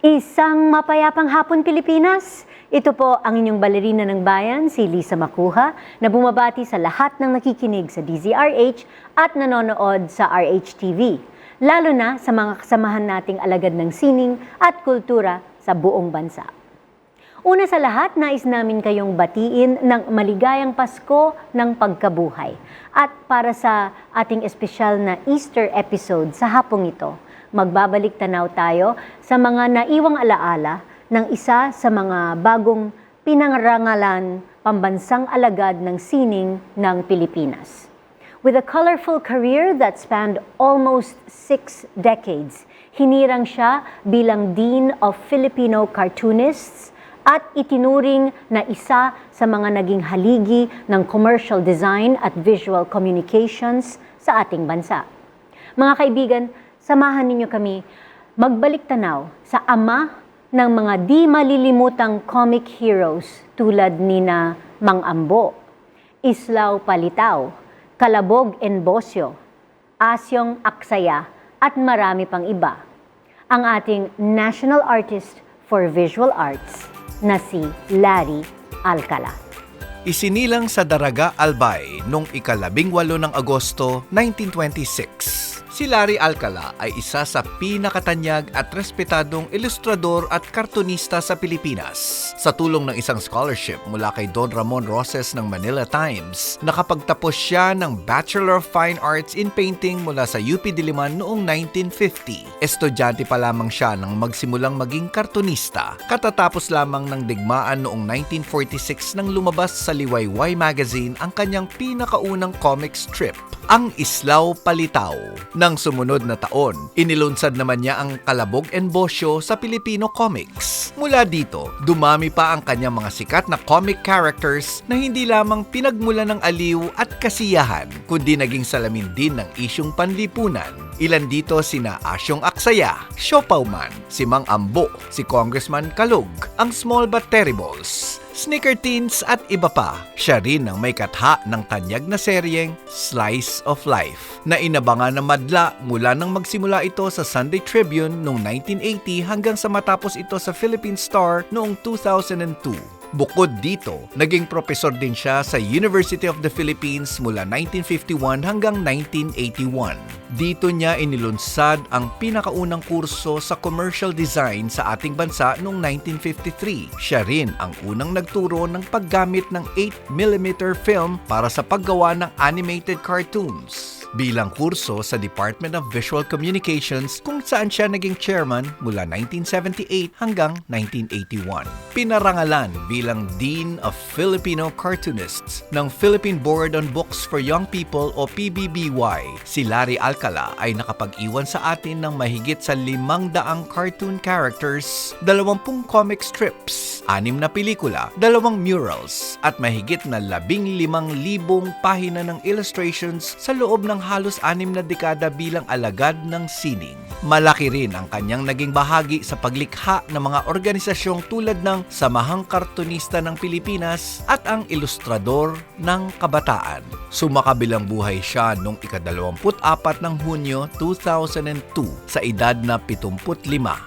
Isang mapayapang hapon Pilipinas. Ito po ang inyong balerina ng bayan, si Lisa Macuja, na bumabati sa lahat ng nakikinig sa DZRH at nanonood sa RHTV. Lalo na sa mga kasamahan nating alagad ng sining at kultura sa buong bansa. Una sa lahat, nais namin kayong batiin ng maligayang Pasko ng pagkabuhay. At para sa ating espesyal na Easter episode sa hapong ito, magbabalik tanaw tayo sa mga naiwang alaala ng isa sa mga bagong pinangrangalan pambansang alagad ng sining ng Pilipinas. With a colorful career that spanned almost 6 decades, hinirang siya bilang Dean of Filipino Cartoonists at itinuring na isa sa mga naging haligi ng commercial design at visual communications sa ating bansa. Mga kaibigan, samahan ninyo kami magbalik tanaw sa ama ng mga di malilimutang comic heroes tulad nina Mang Ambo, Islaw Palitaw, Kalabog and Bosyo, Asyong Aksaya at marami pang iba. Ang ating national artist for visual arts na si Larry Alcala. Isinilang sa Daraga, Albay noong ika-18 ng Agosto 1926. Si Larry Alcala ay isa sa pinakatanyag at respetadong ilustrador at kartunista sa Pilipinas. Sa tulong ng isang scholarship mula kay Don Ramon Roses ng Manila Times, nakapagtapos siya ng Bachelor of Fine Arts in Painting mula sa UP Diliman noong 1950. Estudyante pa lamang siya nang magsimulang maging kartunista. Katatapos lamang ng digmaan noong 1946 nang lumabas sa Liwayway Magazine ang kanyang pinakaunang comic strip, ang Islaw Palitaw. Nang sumunod na taon, inilunsad naman niya ang Kalabog and Bosyo sa Filipino comics. Mula dito, dumami pa ang kanyang mga sikat na comic characters na hindi lamang pinagmula ng aliw at kasiyahan, kundi naging salamin din ng isyung panlipunan. Ilan dito sina Asyong Aksaya, Siopaw Man, si Mang Ambo, si Congressman Kalug, ang Small But Terribles, Snicker Teens at iba pa. Siya rin ang may katha ng tanyag na seryeng Slice of Life na inabangan ng madla mula nang magsimula ito sa Sunday Tribune noong 1980 hanggang sa matapos ito sa Philippine Star noong 2002. Bukod dito, naging profesor din siya sa University of the Philippines mula 1951 hanggang 1981. Dito niya inilunsad ang pinakaunang kurso sa commercial design sa ating bansa noong 1953. Siya rin ang unang nagturo ng paggamit ng 8mm film para sa paggawa ng animated cartoons. Bilang kurso sa Department of Visual Communications kung saan siya naging chairman mula 1978 hanggang 1981. Pinarangalan bilang Dean of Filipino Cartoonists ng Philippine Board on Books for Young People o PBBY. Si Larry Alcala ay nakapag-iwan sa atin ng mahigit sa 500 cartoon characters, 20 comic strips, 6 na pelikula, 2 murals, at mahigit na 15,000 pahina ng illustrations sa loob ng halos 6 na dekada bilang alagad ng sining. Malaki rin ang kanyang naging bahagi sa paglikha ng mga organisasyong tulad ng Samahang Kartunista ng Pilipinas at ang Ilustrador ng Kabataan. Sumakabilang buhay siya noong ika-24 ng Hunyo 2002 sa edad na 75.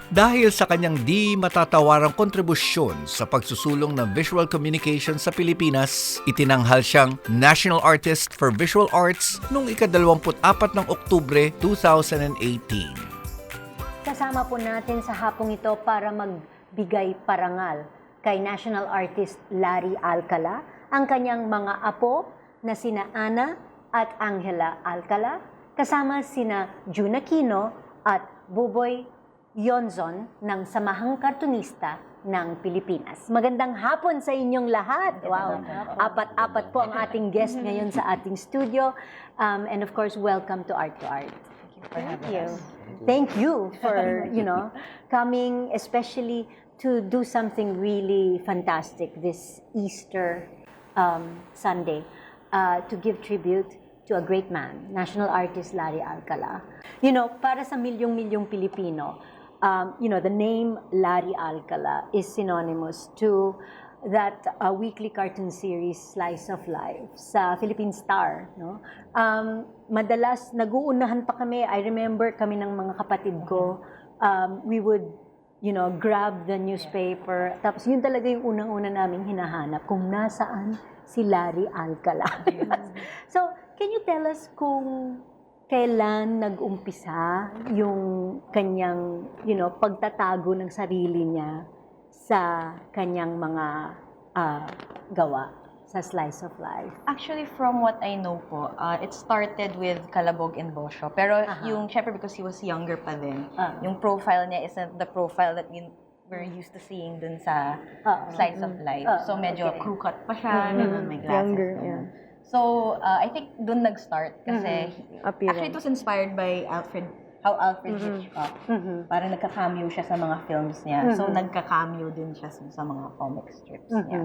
Dahil sa kanyang di matatawarang kontribusyon sa pagsusulong ng visual communication sa Pilipinas, itinanghal siyang National Artist for Visual Arts noong ika-24 ng Oktubre 2018. Kasama po natin sa hapong ito para magbigay parangal kay National Artist Larry Alcala, ang kanyang mga apo na sina Ana at Anghela Alcala, kasama sina Aquino at Buboy Yonzon ng Samahang Kartunista ng Pilipinas. Magandang hapon sa inyong lahat. Wow, apat-apat po ang ating guest ngayon sa ating studio. And of course, welcome to Art to Art. Thank you. Thank you for, coming especially to do something really fantastic this Easter Sunday, to give tribute to a great man, national artist Larry Alcala. Para sa milyong-milyong Pilipino, the name Larry Alcala is synonymous to that weekly cartoon series Slice of Life sa Philippine Star, no? Madalas nag-uunahan pa kami. I remember kami ng mga kapatid ko, we would grab the newspaper. Tapos yun talaga yung unang-una naming hinahanap kung nasaan si Larry Alcala. So, can you tell us kung kailan nag-umpisa yung kanyang, pagtatago ng sarili niya sa kanyang mga gawa sa Slice of Life? Actually, from what I know po, it started with Kalabog and Bosyo. Pero yung, syempre because he was younger pa din, yung profile niya isn't the profile that we're used to seeing dun sa Slice of Life. So medyo crew cut pa siya, ganun, may glasses. Younger, yeah. So, I think dun nag-start kasi actually it was inspired by Alfred Hitchcock. Parang nagka-cameo siya sa mga films niya. So, nagka-cameo din siya sa mga comic strips niya.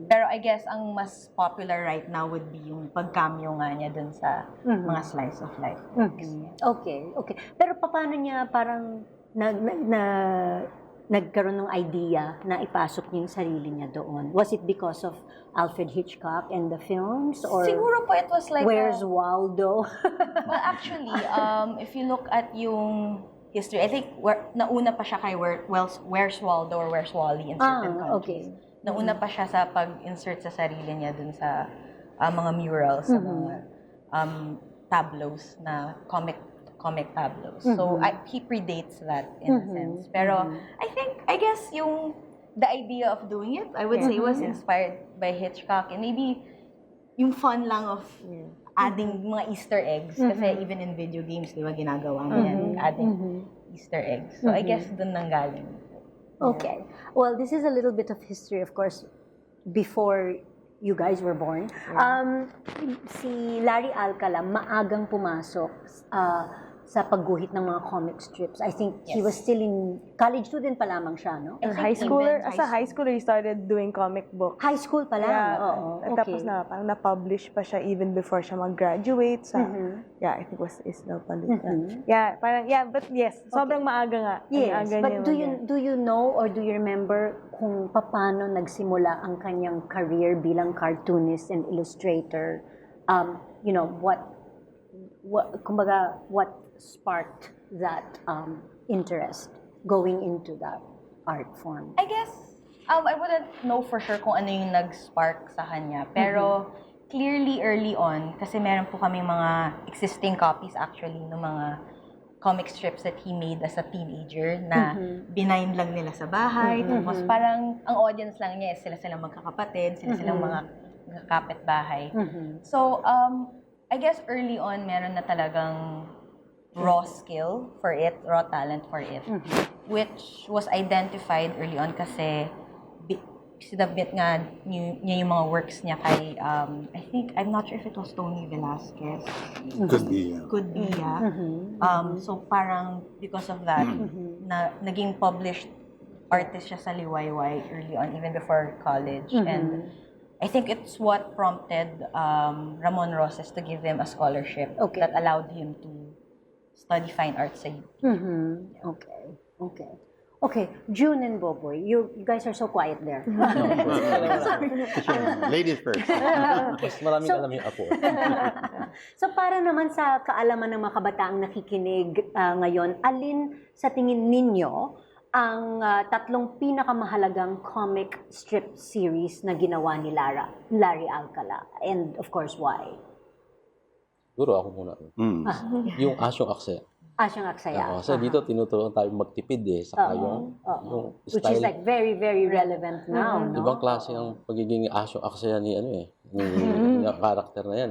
Pero I guess ang mas popular right now would be yung pag-cameo nga niya dun sa mga Slice of Life books niya. Okay. Pero paano niya parang nagkaroon ng idea na ipasok niya yung sarili niya doon? Was it because of Alfred Hitchcock and the films? Or Siguro po it was like Where's Waldo? Well, actually, if you look at yung history, I think nauna pa siya kay Where's Waldo or Where's Wally in certain countries. Okay. Nauna pa siya sa pag-insert sa sarili niya dun sa mga murals, sa mga tableaus na comic tableaus. So, he predates that in a sense. Pero, I guess the idea of doing it, I would say, was inspired by Hitchcock. And maybe, yung fun lang of adding mga Easter eggs. Kasi even in video games, di ba, ginagawa niya yan, adding Easter eggs. So, I guess dun nang galing. Okay. Well, this is a little bit of history, of course, before you guys were born. Si Larry Alcala, maagang pumasok sa pagguhit ng mga comic strips. I think he was still in college student pa lamang siya, no? As a high schooler, he started doing comic books. High school pa lang? Oo. At tapos parang na-publish pa siya even before siya mag-graduate sa, I think was Isla Palita. But yes, sobrang maaga nga. Yes, Maaga but niya do you know or do you remember kung paano nagsimula ang kanyang career bilang cartoonist and illustrator? What sparked that interest going into that art form? I guess, I wouldn't know for sure kung ano yung nag-spark sa kanya. Pero, clearly early on, kasi meron po kaming mga existing copies actually ng mga comic strips that he made as a teenager na binayin lang nila sa bahay. Tapos parang, ang audience lang niya is sila magkakapatid, silang mga kapitbahay. So, I guess early on, meron na talagang raw skill for it, raw talent for it, which was identified early on kasi sinabit nga niya yung mga works niya kay, I'm not sure if it was Tony Velasquez. Could be, yeah. So parang because of that, naging published artist siya sa Liwayway early on, even before college. And I think it's what prompted Ramon Roses to give him a scholarship that allowed him to study fine arts sa UP. Okay, June and Buboy, you guys are so quiet there. Ladies first. Mas maraming alam yung ako. So para naman sa kaalaman ng mga kabataang nakikinig ngayon, alin sa tingin ninyo ang tatlong pinakamahalagang comic strip series na ginawa ni Larry Alcala? And of course, why? Siguro ako muna. Yung Asyong Aksaya. Asyong Aksaya. Kasi dito tinuturuan tayo magtipid saka yung Which style. is like very, very relevant now, no? Ibang klase ang pagiging Asyong Aksaya ni yung karakter na yan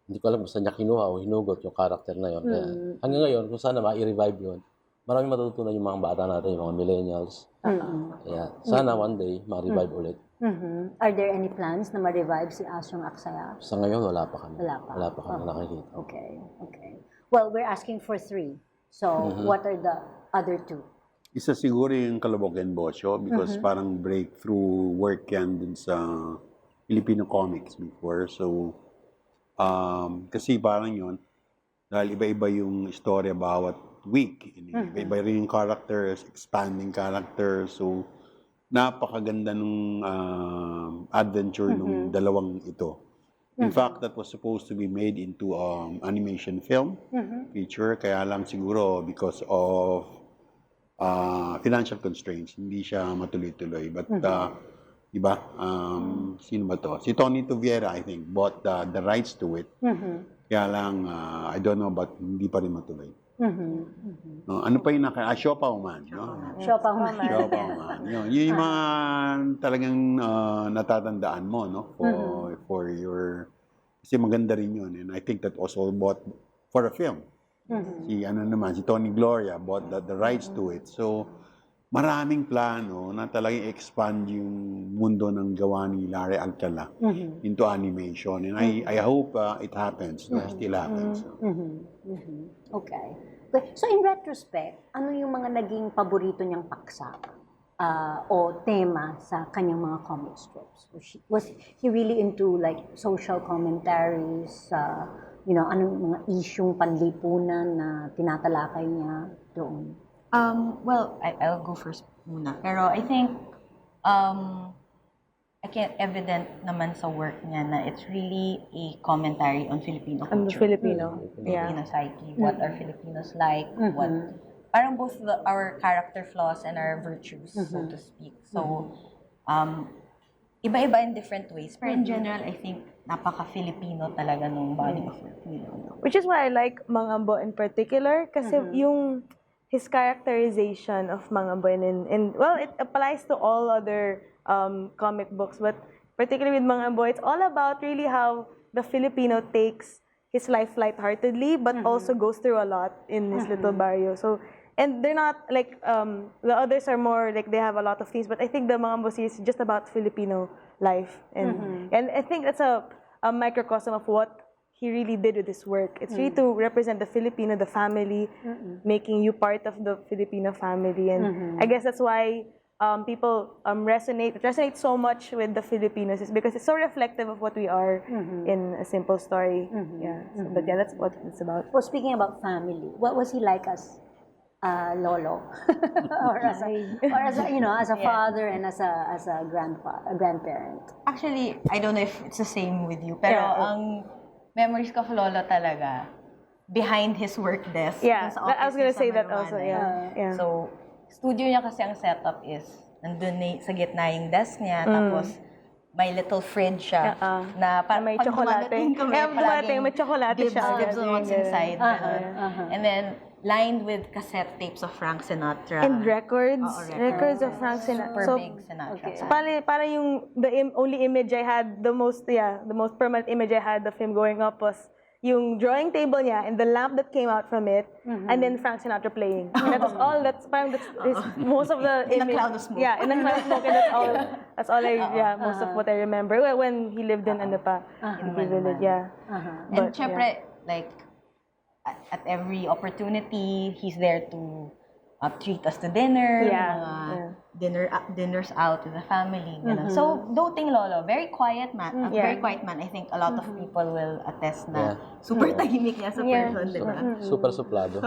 Hindi ko alam kung saan niya kinuha o hinugot yung karakter na yun. Kaya hanggang ngayon, kung sana ma-revive yun, maraming matutunan yung mga bata natin, yung mga millennials. Kaya sana one day, ma-revive ulit. Are there any plans na ma-revive si Asyong Aksaya? Sa ngayon, wala pa kami. Wala pa. Kami nakikita. Okay. Well, we're asking for 3. So, what are the other 2? Isa siguro yung Kalabog and Bosyo because parang breakthrough work yan dun sa Filipino comics before. So, kasi parang yun, dahil iba-iba yung istorya bawat week. Iba-iba rin yung characters, expanding characters. So, napakaganda nung adventure nung dalawang ito. In fact, that was supposed to be made into animation film feature. Kaya lang siguro because of financial constraints, hindi siya matuloy-tuloy. But, iba, sino ba to? Si Tony Tuviera, I think, bought the rights to it. Kaya lang, I don't know, but hindi pa rin matuloy. No, ano pa yung Siopaw Man, no? Siopaw Man. Siopaw Man. Yun yung mga talagang natatandaan mo, no? For your, kasi maganda rin yun. And I think that also bought for a film. Si Tony Gloria bought the rights to it. So, maraming plano na talagang expand yung mundo ng gawa ni Larry Alcala into animation. And I hope it happens. Still happens. So. Okay. So in retrospect, ano yung mga naging paborito niyang paksa o tema sa kanyang mga comic strips? Was he really into like social commentaries, anong mga isyung panlipunan na tinatalakay niya doon? Well, I'll go first muna. Pero I think, evident naman sa work niya na it's really a commentary on Filipino culture. Filipino. Filipino psyche, what are Filipinos like, parang both our character flaws and our virtues, so to speak. So, iba-iba in different ways. Pero in general, I think, napaka-Filipino talaga nung body of work nila. Which is why I like Mang Ambo in particular, kasi his characterization of Mang Ambo and well, it applies to all other comic books, but particularly with Mang Ambo, it's all about really how the Filipino takes his life lightheartedly, but also goes through a lot in his little barrio. So, and they're not like, the others are more like they have a lot of themes, but I think the Mang Ambo series is just about Filipino life. And I think that's a microcosm of what he really did with his work. It's really to represent the Filipino, the family, making you part of the Filipino family. And I guess that's why people resonate so much with the Filipinos, is because it's so reflective of what we are in a simple story. Yeah. So, but yeah, that's what it's about. Well, speaking about family, what was he like as lolo, or as a father and as a grandparent? Actually, I don't know if it's the same with you, pero ang memories ko of Lolo talaga, behind his work desk. Yeah, dun sa I was office gonna niya say sa that Manuana, also, yeah. So, studio niya kasi ang setup is, nandun sa gitna yung desk niya, tapos may little fridge siya, na parang may pag tsokolate. dumadating kami, Dumating, may tsokolate siya. dibs on what's Yeah. inside. And then, lined with cassette tapes of Frank Sinatra. And records. Oo, Records of Frank Sinatra. Super big Sinatra. okay. So, Para yung only image I had, the most permanent image I had of him growing up was yung drawing table niya and the lamp that came out from it, and then Frank Sinatra playing. And that was all. That's most of the In a image. cloud of smoke. Yeah, in a cloud of smoke, and that's all. Most of what I remember. Well, when he lived in in the village, yeah. and But, syempre, like, at every opportunity, he's there to treat us to dinner, dinners out with the family. So, doting lolo, very quiet man. Very quiet man. I think a lot of people will attest na super tahimik niya sa person, di ba? Super suplado.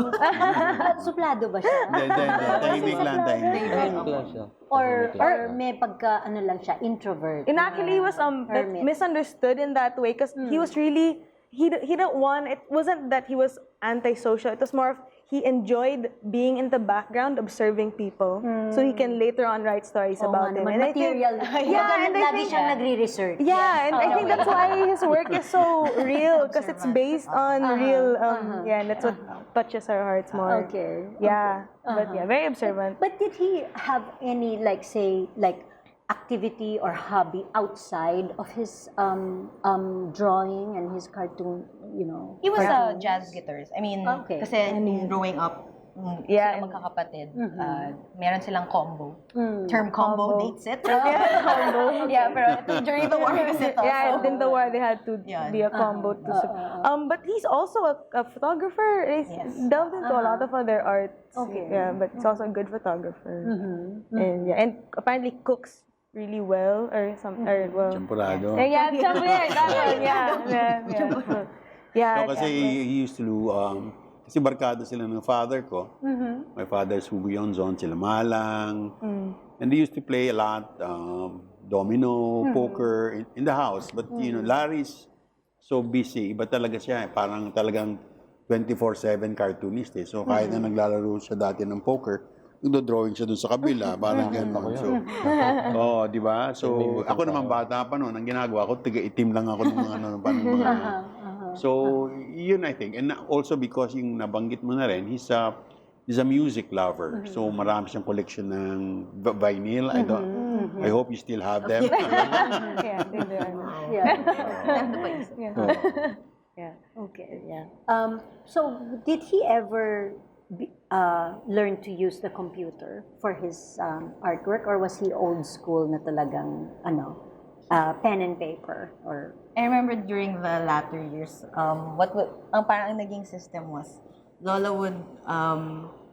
Suplado ba siya? Hindi. Tahimik lang. Tahimik lang siya. Or may pagka, lang siya, introvert? And actually, he was hermit. misunderstood in that way because he was really he didn't want. It wasn't that he was antisocial. It was more of he enjoyed being in the background, observing people, so he can later on write stories about them. And I think, material. and I lagi think siyang nagre-research. yeah, and I think that's why his work is so real because it's based on real. And that's what touches our hearts more. Okay. Yeah, but yeah, very observant. But did he have any, like, say, like, activity or hobby outside of his drawing and his cartoon, He was a cartoons? jazz guitarist. I mean, Okay. kasi nung growing up, Yeah, sila magkakapatid, meron silang combo. Term combo dates it. Yeah, pero ito during the war kasi ito. Yeah, so, in the war they had to Yan. be a combo to but he's also a photographer. He's delved into a lot of other arts. Okay. Yeah, but he's also a good photographer. And apparently cooks really well or some or well. Champurado. Yeah, syempre, that one, yeah. No, kasi he used to do, kasi barkada sila ng father ko. My father's Yonzon, sila Malang. And they used to play a lot, domino, poker in the house. But, Larry's so busy. Iba talaga siya. Parang talagang 24/7 cartoonist. So, kahit na naglalaro siya dati ng poker, nagdo-drawing siya dun sa kabila, parang gano'n. So, di ba? So, ako naman bata pa noon, ang ginagawa ko, tiga-itim lang ako ng mga ano, parang mga... So, yun I think. And also because yung nabanggit mo na rin, he's a music lover. So, marami siyang collection ng vinyl. I hope you still have them. Yeah, Yeah. Okay. Yeah. So, did he ever learn to use the computer for his artwork, or was he old school na talagang pen and paper? Or I remember during the latter years, ang parang ang naging system was, Lola would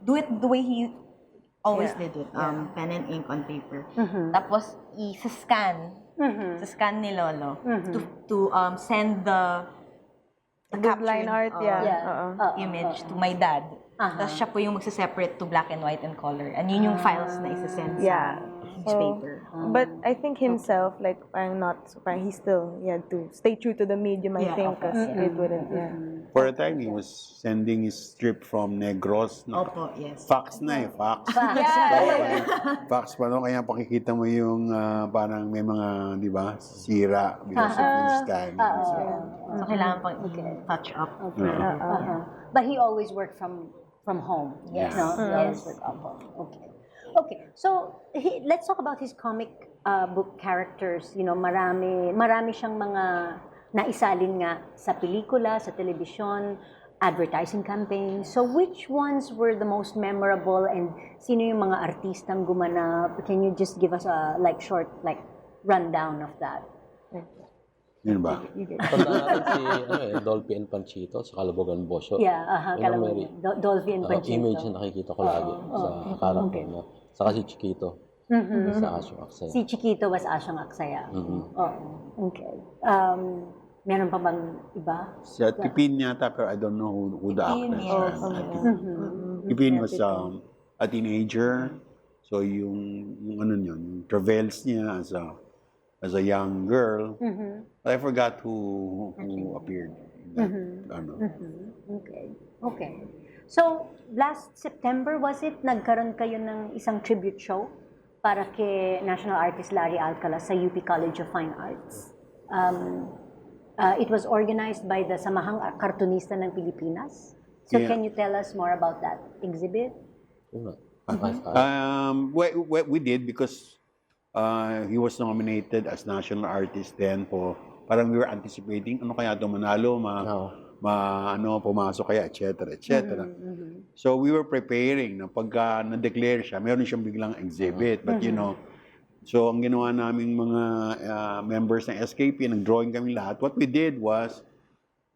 do it the way he always did it, pen and ink on paper. Tapos, scan ni Lolo to send the Good line art, image to my dad. Tapos siya po yung magsa-separate to black and white and color. And yun yung files na isa-send sa each paper. But I think himself, like, parang he had to stay true to the medium, I think, because it wouldn't, For a time, he was sending his strip from Negros. Opo, yes. Fax na fax. Fax pa no, kaya pakikita mo yung parang may mga, di ba, sira because of his time. So, kailangan pang touch up. But he always worked from home. Yes. No? He always worked from home. Okay. So let's talk about his comic book characters. Marami siyang mga naisalin nga sa pelikula, sa telebisyon, advertising campaign. So which ones were the most memorable, and sino yung mga artistang gumanap? Can you just give us a short rundown of that? Yun ba? Tandaan natin si Dolphy and Panchito sa Kalabogan Bosyo. Yeah, Dolphy and Panchito. Image na nakikita ko lagi sa character niya. Saka si Chiquito. Sa Asyong Aksaya. Si Chiquito was Asyong Aksaya. Okay. Meron pa bang iba? Sa Tipin yata, pero I don't know who the actor is. Tipin was a teenager. So yung yung travels niya as a young girl. But I forgot who appeared in that. Okay. So, last September, was it, nagkaroon kayo ng isang tribute show para kay National Artist Larry Alcala sa UP College of Fine Arts? It was organized by the Samahang Kartunista ng Pilipinas. So, can you tell us more about that exhibit? We did because he was nominated as national artist then parang we were anticipating ano kaya ito manalo pumasok kaya etc. So we were preparing na pagka na-declare siya meron siyang biglang exhibit but so ang ginawa naming mga members ng SKP, nag-drawing kami lahat. What we did was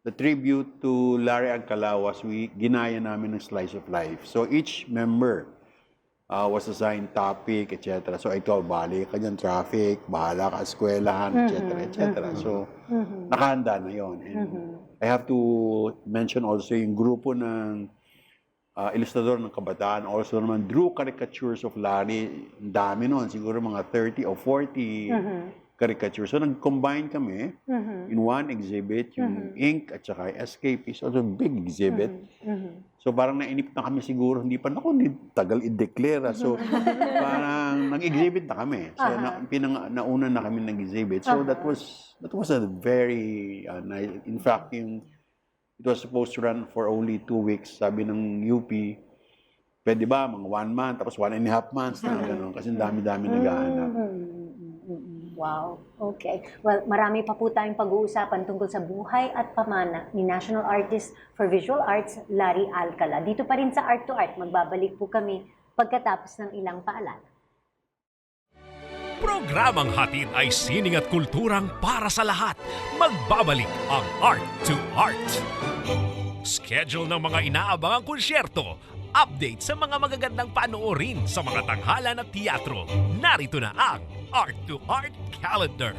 the tribute to Larry Alcala was ginaya namin ng slice of life. So each member was assigned topic, etc. So ito, bali ka dyan, traffic, bahala ka, eskwelahan, etc. So, nakahanda na yon. And I have to mention also yung grupo ng ilustrador ng kabataan. Also naman, drew caricatures of Larry. Ang dami nun, siguro mga 30 o 40 caricatures. So, nag-combine kami in one exhibit, yung ink at saka SKP. So, it's a big exhibit. So, parang nainip na kami siguro, hindi tagal i-declare. So, parang nag-exhibit na kami. So, nauna na kami nag-exhibit. So, that was a very nice. In fact, it was supposed to run for only 2 weeks. Sabi ng UP, pwede ba, mga 1 month, tapos 1.5 months na gano'n. Kasi dami-dami nag-aanap. Wow. Okay. Well, marami pa po tayong pag-uusapan tungkol sa buhay at pamana ni National Artist for Visual Arts, Larry Alcala. Dito pa rin sa Art to Art, magbabalik po kami pagkatapos ng ilang paalala. Programang hatid ay sining at kulturang para sa lahat. Magbabalik ang Art to Art. Schedule ng mga inaabangang konsyerto. Update sa mga magagandang panoorin sa mga tanghalan at teatro. Narito na ang Art to Art Calendar.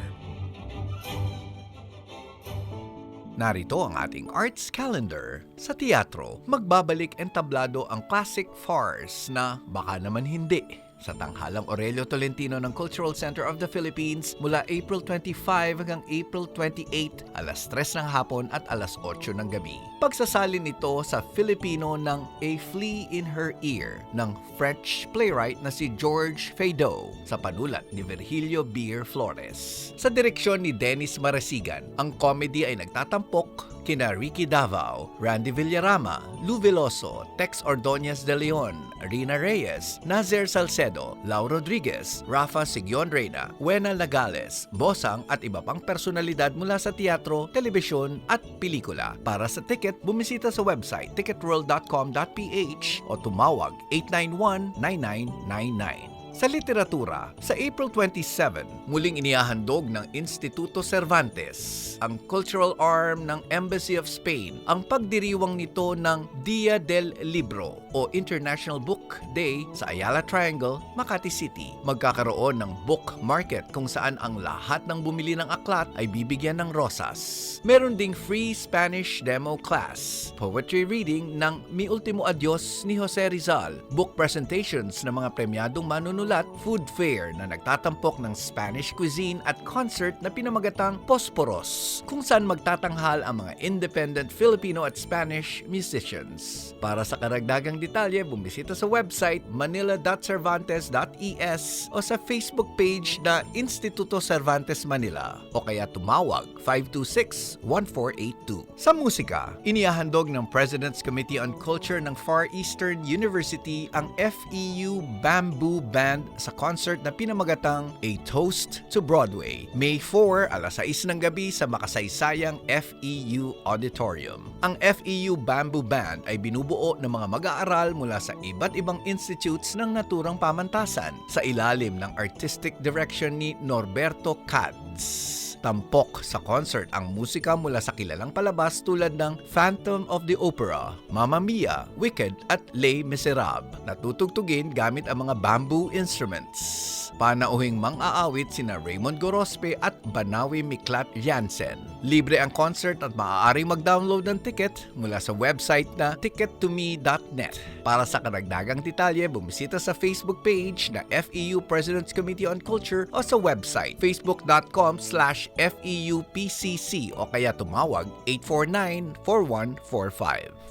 Narito ang ating arts calendar. Sa teatro, magbabalik entablado ang classic farce na Baka Naman Hindi. sa tanghalang Aurelio Tolentino ng Cultural Center of the Philippines mula April 25 hanggang April 28, alas 3 ng hapon at alas 8 ng gabi. Pagsasalin ito sa Filipino ng A Flea in Her Ear ng French playwright na si George Feydeau sa panulat ni Virgilio Beer Flores. Sa direksyon ni Dennis Marasigan, ang comedy ay nagtatampok kina Ricky Davao, Randy Villarama, Lou Veloso, Tex Ordonez de Leon, Rina Reyes, Nazer Salcedo, Lau Rodriguez, Rafa Sigyon Reyna, Wena Nagales, Bosang at iba pang personalidad mula sa teatro, telebisyon at pelikula. Para sa ticket, bumisita sa website ticketworld.com.ph o tumawag 891-9999. Sa literatura, sa April 27, muling inihahandog ng Instituto Cervantes, ang cultural arm ng Embassy of Spain, ang pagdiriwang nito ng Dia del Libro o International Book Day sa Ayala Triangle, Makati City. Magkakaroon ng book market kung saan ang lahat ng bumili ng aklat ay bibigyan ng rosas. Meron ding free Spanish demo class, poetry reading ng Mi Ultimo Adios ni Jose Rizal, book presentations ng mga premyadong manunulat, food fair na nagtatampok ng Spanish cuisine at concert na pinamagatang Posporos, kung saan magtatanghal ang mga independent Filipino at Spanish musicians. Para sa karagdagang detalye, bumisita sa website manila.cervantes.es o sa Facebook page na Instituto Cervantes Manila o kaya tumawag 526-1482. Sa musika, inihahandog ng President's Committee on Culture ng Far Eastern University ang FEU Bamboo Band sa concert na pinamagatang A Toast to Broadway, May 4, alas 6 ng gabi sa makasaysayang FEU Auditorium. Ang FEU Bamboo Band ay binubuo ng mga mag-aaral mula sa iba't ibang institutes ng naturang pamantasan sa ilalim ng artistic direction ni Norberto Cads. Tampok sa concert ang musika mula sa kilalang palabas tulad ng Phantom of the Opera, Mamma Mia, Wicked at Les Miserables na tutugtugin gamit ang mga bamboo instruments. Panauhing mang-aawit sina Raymond Gorospe at Banawi Miklat Jansen. Libre ang concert at maaaring mag-download ng ticket mula sa website na tickettome.net. Para sa karagdagang detalye, bumisita sa Facebook page na FEU President's Committee on Culture o sa website facebook.com/FEUPCC o kaya tumawag 849-4145.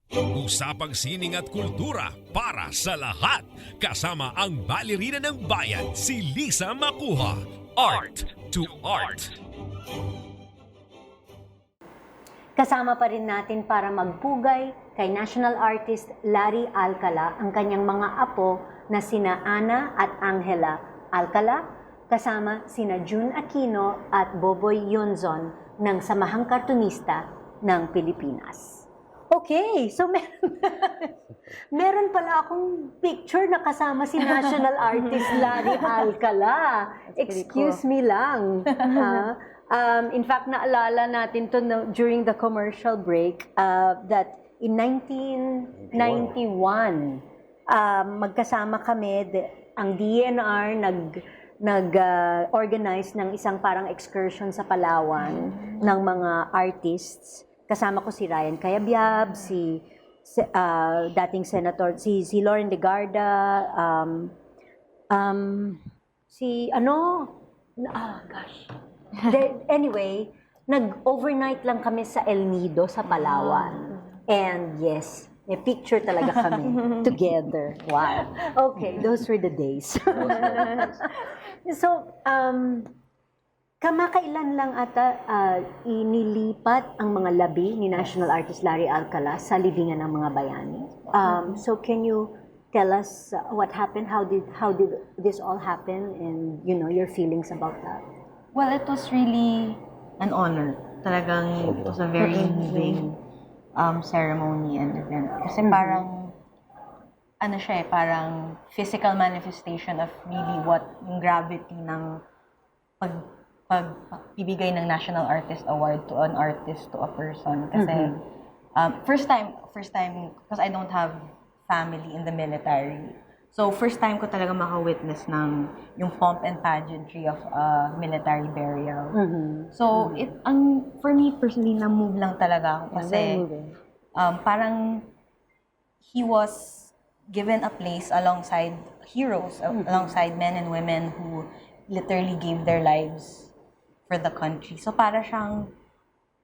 Usapang sining at kultura para sa lahat. Kasama ang balerina ng bayan, si Lisa Macuja. Art to Art. Kasama pa rin natin para magpugay kay national artist Larry Alcala ang kanyang mga apo na sina Ana at Anghela Alcala, kasama sina June Aquino at Buboy Yonzon ng Samahang Kartunista ng Pilipinas. Okay, so meron pala akong picture na kasama si national artist Larry Alcala. Excuse me lang. In fact, naalala natin to during the commercial break that in 1991, magkasama kami, ang DNR nag-organize ng isang parang excursion sa Palawan ng mga artists. Kasama ko si Ryan Cayabyab, dating senator, si Lauren de Garda, anyway, nag-overnight lang kami sa El Nido sa Palawan. And yes, may picture talaga kami together. Wow. Okay, those were the days. So, kamakailan lang ata inilipat ang mga labi ni national artist Larry Alcala sa libingan ng mga bayani. So can you tell us what happened? How did this all happen, and your feelings about that? Well, it was really an honor. Talagang it was a very moving ceremony and event. Kasi parang parang physical manifestation of really what yung gravity ng pagbibigay ng National Artist Award to an artist, to a person. Kasi first time, because I don't have family in the military. So first time ko talaga maka-witness ng yung pomp and pageantry of a military burial. So for me personally, na-move lang talaga ako kasi parang he was given a place alongside heroes alongside men and women who literally gave their lives for the country. So para siyang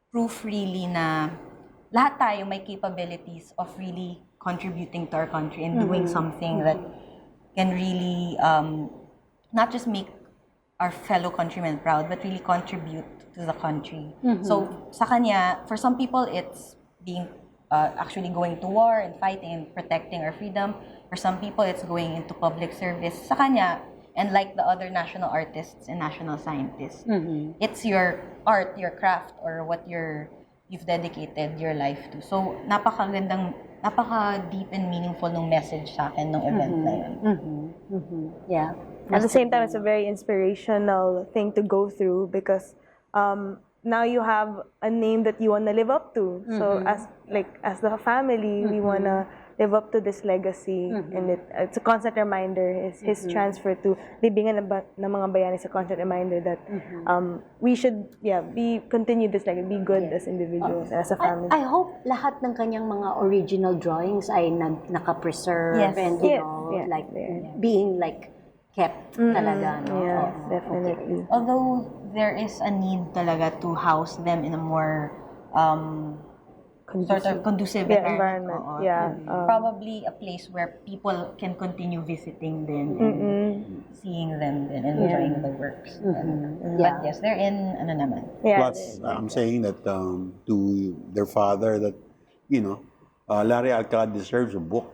proof really na lahat tayo may capabilities of really contributing to our country and doing something that can really not just make our fellow countrymen proud, but really contribute to the country. So sa kanya, for some people, it's being actually going to war and fighting and protecting our freedom. For some people, it's going into public service. Sa kanya, and like the other national artists and national scientists, it's your art, your craft, or what you've dedicated your life to. So napaka-deep and meaningful nung message sa akin nung event na yun. Yeah. At the same time, it's a very inspirational thing to go through because now you have a name that you want to live up to. So as the family, we want to live up to this legacy, and it's a constant reminder. His transfer to libingan ng mga bayani is a constant reminder that we should continue this legacy, be good as individuals and as a family. I hope lahat ng kanyang mga original drawings ay naka-preserve and like being like kept talaga, no? Yes, definitely. Okay. Although there is a need talaga to house them in a more sort of conducive environment. Probably a place where people can continue visiting them and seeing them and enjoying the works. But yes, they're in ano naman. Plus, I'm saying that to their father that, Larry Alcala deserves a book.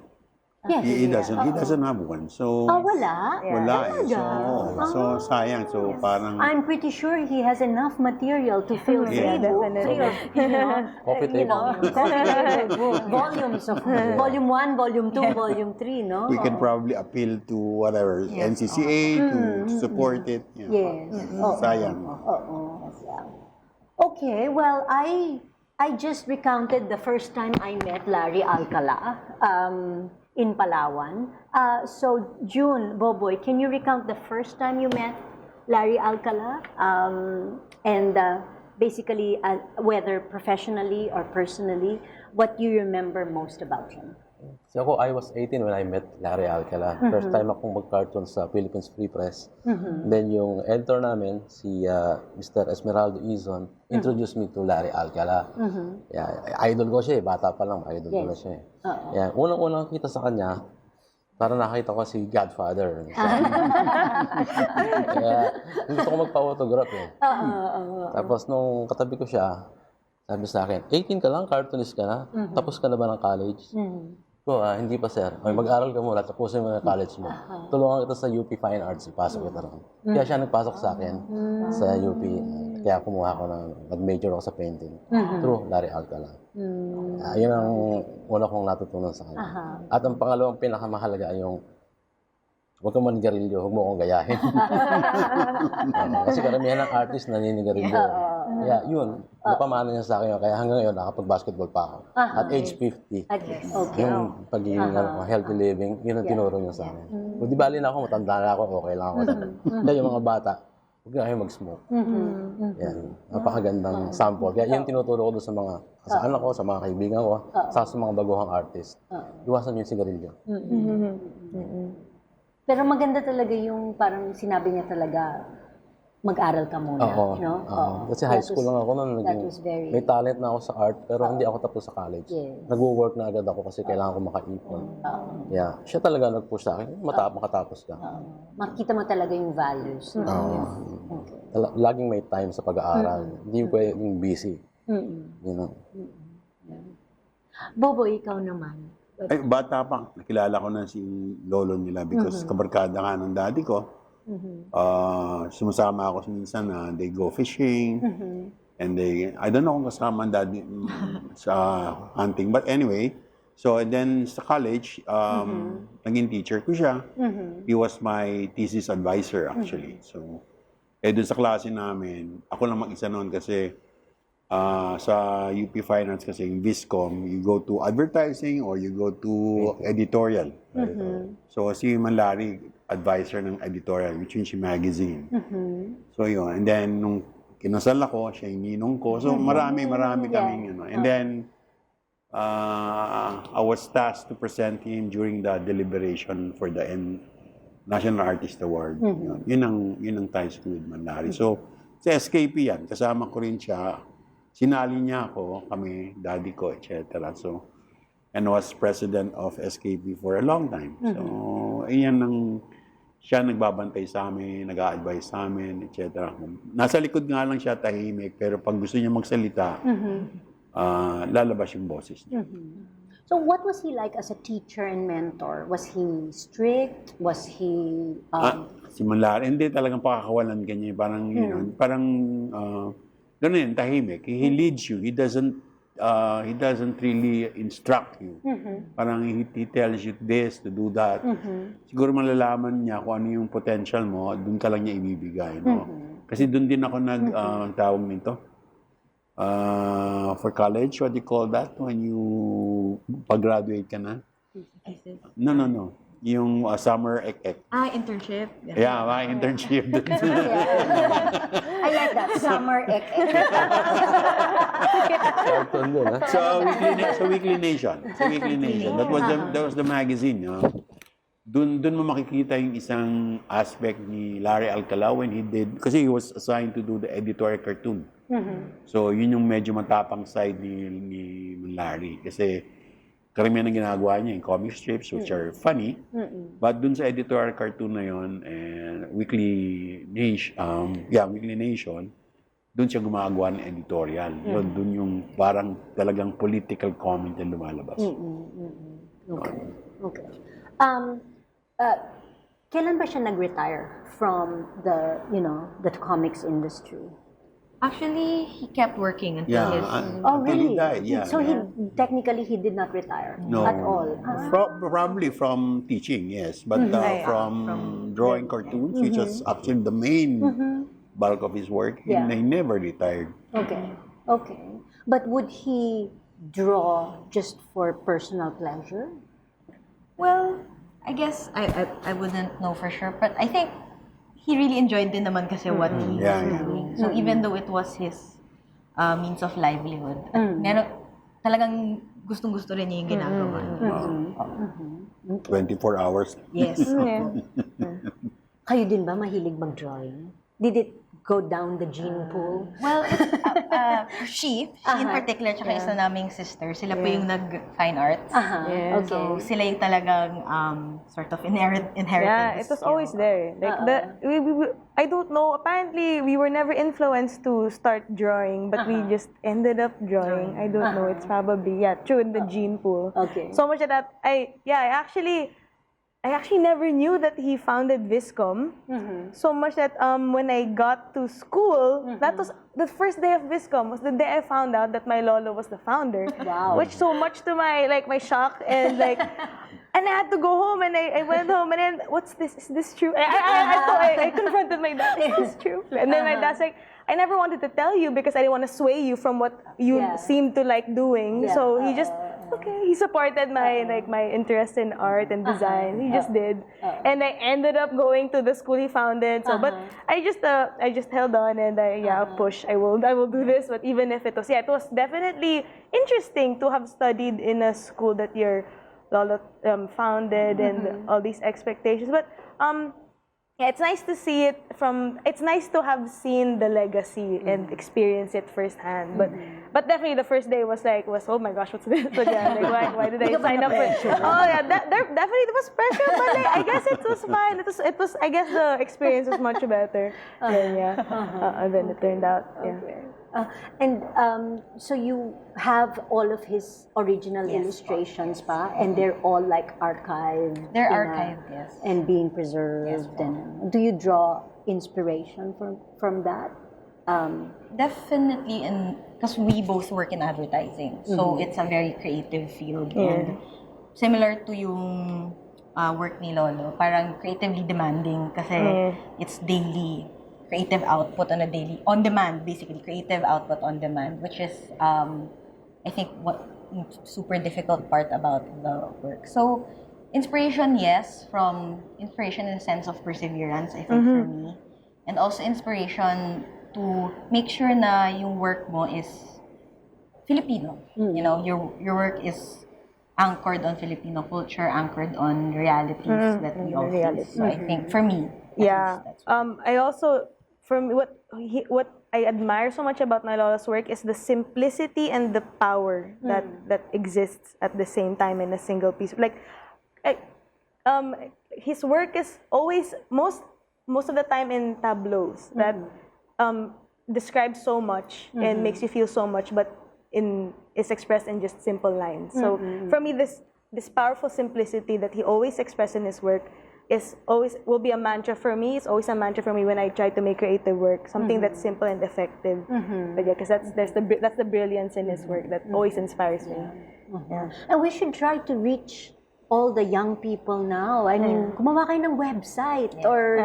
Yes. He doesn't have one. So Wala? wala eh. So sayang. So parang I'm pretty sure he has enough material to fill three or Coffee table. volumes of volume 1, volume 2, volume 3, no? we can probably appeal to whatever NCCA to support it. Yes. Sayang. Okay, well, I just recounted the first time I met Larry Alcala in Palawan. So, June, Buboy, can you recount the first time you met Larry Alcala? And basically, whether professionally or personally, what you remember most about him? Kasi ako, I was 18 when I met Larry Alcala. First time akong mag-cartoon sa Philippines Free Press. Then yung editor namin, si Mr. Esmeraldo Yonzon, introduced me to Larry Alcala. Idol ko siya eh. Bata pa lang, idol ko na siya eh. Unang-unang kita sa kanya, parang nakita ko si Godfather. Kaya gusto ko magpa-autograph eh. Tapos nung katabi ko siya, sabi sa akin, 18 ka lang, cartoonist ka na, tapos ka na ba ng college? Ko, hindi pa sir. Mag-aral ka muna, tapusin mo na college mo. Tulungan kita sa UP Fine Arts, ipasok kita ron. Kaya siya nagpasok sa akin sa UP. Kaya kumuha ko nag-major ako sa painting. Through Larry Alcala. Yun ang una kong natutunan sa kanya. At ang pangalawang pinakamahalaga ay yung huwag kang manigarilyo, huwag mo akong gayahin. Kasi karamihan ng artist naninigarilyo. Kaya yun, napamana niya sa akin. Kaya hanggang ngayon, nakapag-basketball pa ako. At age 50. Yung pagiging healthy living, yun ang tinuro niya sa akin. Kung di bali na ako, matanda na ako, okay lang ako. Kaya yung mga bata, huwag na kayo mag-smoke. Yan. Napakagandang sample. Kaya yun tinuturo ko doon sa mga sa anak ko, sa mga kaibigan ko, sa mga baguhang artist. Iwasan yung sigarilyo. Pero maganda talaga yung parang sinabi niya talaga, mag-aral ka muna, no? Kasi high school lang ako noon. May talent na ako sa art, pero hindi ako tapos sa college. Nag-work na agad ako kasi kailangan ko makaipon. Siya talaga nag-push sa akin, makatapos ka. Makita mo talaga yung values. Laging may time sa pag-aaral. Hindi pwedeng busy. Buboy, ikaw naman. Ay, bata pa, nakilala ko na si lolo nila because kabarkada nga ng daddy ko. Sumasama ako minsan na they go fishing and I don't know kung kasama ang daddy sa hunting, but anyway, so and then sa college naging teacher ko siya. He was my thesis advisor actually. So dun sa klase namin, ako lang mag-isa noon kasi sa UP Finance kasi yung Viscom, you go to advertising or you go to editorial. So si Manlari, advisor ng editorial, which means yung magazine. So yun, and then nung kinasal ako, siya yung ninong ko. So marami kaming And then I was tasked to present him during the deliberation for the National Artist Award. Yun ang ties ko with Manlari. So, sa SKP yan, kasama ko rin siya. Sinali niya ako, kami, daddy ko, etc. So, and was president of SKP for a long time. So, siya nagbabantay sa amin, nag-a-advise sa amin, etc. Nasa likod nga lang siya tahimik, pero pag gusto niya magsalita, lalabas yung boses niya. So what was he like as a teacher and mentor? Was he strict? Was he... Si Manlari, hindi talagang pakakawalan ganyan. Parang, parang, ganun yun, tahimik. He leads you. He doesn't really instruct you. Parang he tells you this, to do that. Siguro malalaman niya kung ano yung potential mo, dun ka lang niya ibibigay. No? Kasi dun din ako tawag nito. For college, what do you call that? When you pag-graduate ka na? No. Yung summer ek-ek. Internship. Yeah, internship. I like that. Summer ek. Cartoon din, ha? So Weekly Nation. That was the magazine. Dun mo makikita yung isang aspect ni Larry Alcala when he did, kasi he was assigned to do the editorial cartoon. So yun yung medyo matapang side ni Larry. Kasi karamihan ng ginagawa niya yung comic strips which are funny. But dun sa editorial cartoon na yun, and Weekly Nation, dun siya gumagawa ng editorial. Dun yung parang talagang political comment yung lumalabas. Okay. Kailan ba siya nag-retire from the comics industry? Actually, he kept working until his... Until really? he died, yeah. So technically he did not retire No. at all. Probably from teaching, yes. But from drawing cartoons, which was actually the main bulk of his work, he never retired. Okay. But would he draw just for personal pleasure? Well, I guess I wouldn't know for sure, but I think he really enjoyed din naman kasi what he was doing. So even though it was his means of livelihood, meron talagang gustong-gusto rin niya yung ginagawa. 24 hours. Yes. Kayo din ba mahilig mag-drawing? Did it go down the gene pool? Well, she in particular, tsaka isa naming sister, sila po yung nag-fine arts. Okay. So sila yung talagang sort of inherited. Yeah, it was always there. Like I don't know. Apparently, we were never influenced to start drawing, but we just ended up drawing. I don't know. It's probably true in the gene pool. Okay. So much that I actually never knew that he founded Viscom. So much that when I got to school, that was the first day of Viscom, was the day I found out that my lolo was the founder. Wow. Which so much to my shock and and I had to go home and I went home and then, what's this? Is this true? I confronted my dad, is this true? And then my dad's like, I never wanted to tell you because I didn't want to sway you from what you seem to like doing. Yeah. So he just, he supported my my interest in art and design. He just did. And I ended up going to the school he founded. So but I just held on and I'll push. I will do this. But even if it was it was definitely interesting to have studied in a school that your lolo founded and all these expectations. But it's nice to see it it's nice to have seen the legacy and experience it firsthand. But definitely the first day was oh my gosh, what's this again? Like why did I sign up for it? Oh yeah, definitely there was pressure, but I guess it was fine. It was I guess the experience was much better than it turned out. So you have all of his original illustrations pa, and they're all like archived. They're archived, yes. And being preserved. Yes, and do you draw inspiration from that? Definitely, because we both work in advertising, so it's a very creative field. And similar to yung work ni Lolo, parang creatively demanding kasi it's daily. Creative output on demand, basically creative output on demand, which is I think what super difficult part about the work. So inspiration, yes, from inspiration in the sense of perseverance, I think for me, and also inspiration to make sure na yung work mo is Filipino. You know, your work is anchored on Filipino culture, anchored on realities that we all face. So I think for me, at Yeah. least, that's I also, from what I admire so much about my lola's work is the simplicity and the power that exists at the same time in a single piece. Like, his work is always most of the time in tableaus that describes so much and makes you feel so much, but is expressed in just simple lines. So for me, this powerful simplicity that he always expressed in his work will be a mantra for me. It's always a mantra for me when I try to make creative work, something that's simple and effective. But yeah, because that's the brilliance in his work that always inspires me. Yeah. And we should try to reach all the young people now. I mean, gumawa kayo ng website or,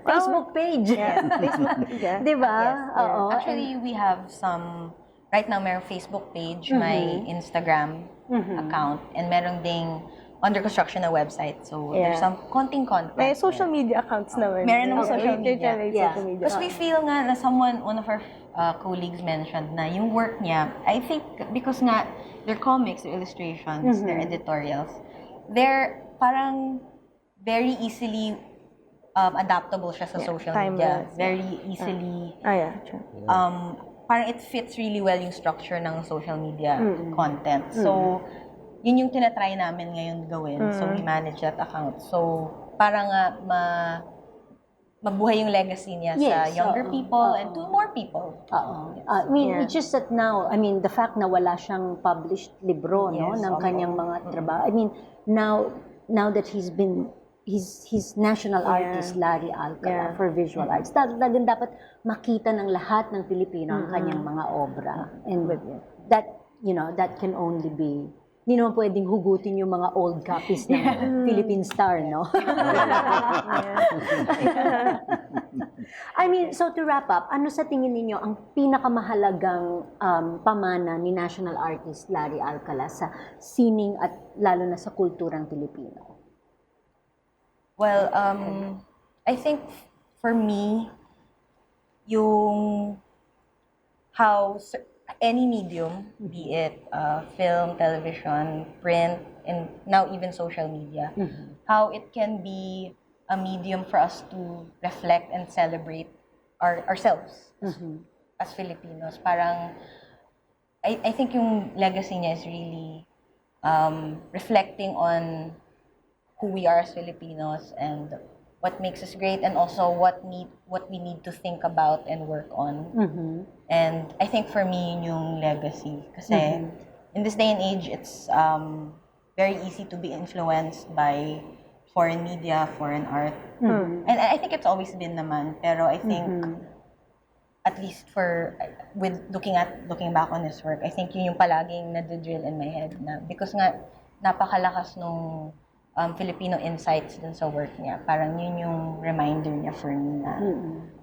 Facebook page. Facebook, yeah. Diba? Yes. Oo. Actually, we have some, right now, merong Facebook page, my Instagram account, and merong ding under construction na website. So, there's some konting content. May social media accounts naman. Meron ng social We media. literally Yeah. social media. Because we feel nga na one of our colleagues mentioned na yung work niya, I think because nga, their comics, their illustrations, their editorials, they're parang very easily adaptable siya sa social media. timeless. Very easily, Yeah, true. parang it fits really well yung structure ng social media content. So, yun yung tinatry namin ngayon gawin. So, we manage that account. So, parang mabuhay yung legacy niya sa younger people and to more people. I mean, it's just that now, I mean, the fact na wala siyang published libro, no, Yes, ng kanyang mga trabaho. I mean, now that he's national artist, Larry Alcala, for visual arts. Talagang dapat makita ng lahat ng Pilipino ang kanyang mga obra. And that can only be, hindi naman pwedeng hugutin yung mga old copies ng Philippine Star, no? I mean, so to wrap up, ano sa tingin ninyo ang pinakamahalagang pamana ni national artist Larry Alcala sa sining at lalo na sa kulturang Pilipino? Well, I think for me, yung how any medium, be it film, television, print, and now even social media, how it can be a medium for us to reflect and celebrate ourselves as Filipinos. Parang, I think yung legacy niya is really reflecting on who we are as Filipinos and what makes us great, and also what we need to think about and work on. And I think for me, yun yung legacy. Kasi in this day and age, it's very easy to be influenced by foreign media, foreign art. And I think it's always been naman. Pero I think, at least with looking back on his work, I think yun yung palaging nadidrill in my head na, because nga, napakalakas nung Filipino insights dun sa work niya. Parang yun yung reminder niya for me na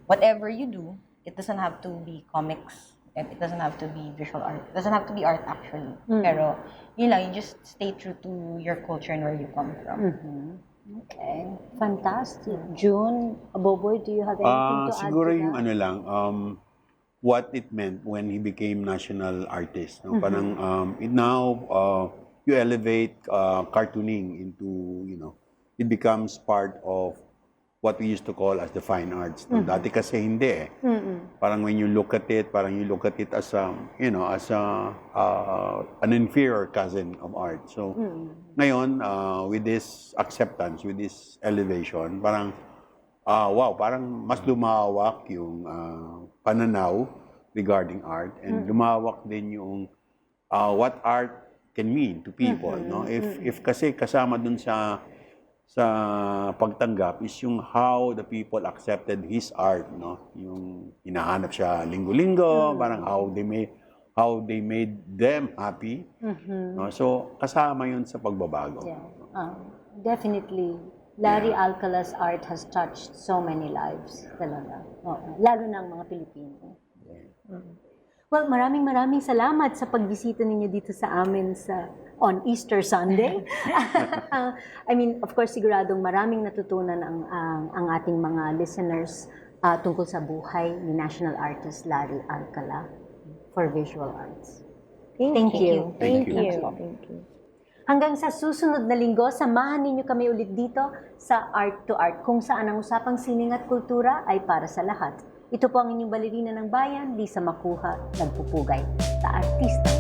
whatever you do, it doesn't have to be comics, and it doesn't have to be visual art. It doesn't have to be art actually. Pero yun lang, you just stay true to your culture and where you come from. Okay, fantastic. June, Buboy, do you have anything to add Siguro to yung that? ano lang, what it meant when he became national artist. No? Parang you elevate cartooning into, it becomes part of what we used to call as the fine arts. No? Dati kasi hindi eh. Parang when you look at it, as an inferior cousin of art. So ngayon, with this acceptance, with this elevation, parang wow, parang mas lumawak yung pananaw regarding art, and lumawak din yung what art can mean to people, no? If kasi kasama dun sa pagtanggap is yung how the people accepted his art, no? Yung hinahanap siya linggo-linggo, parang how they made them happy. No? So kasama yun sa pagbabago. Yeah. Definitely, Larry Alcala's art has touched so many lives talaga. Lalo na ang mga Pilipino. Well, maraming salamat sa pagbisita ninyo dito sa amin on Easter Sunday. I mean, of course, siguradong maraming natutunan ang ating mga listeners tungkol sa buhay ni national artist Larry Alcala for visual arts. Thank you. Thank you. Thank you. Hanggang sa susunod na linggo, samahan ninyo kami ulit dito sa Art to Art, kung saan ang usapang sining at kultura ay para sa lahat. Ito po ang inyong balerina ng bayan, Lisa Macuja, nagpupugay sa artista.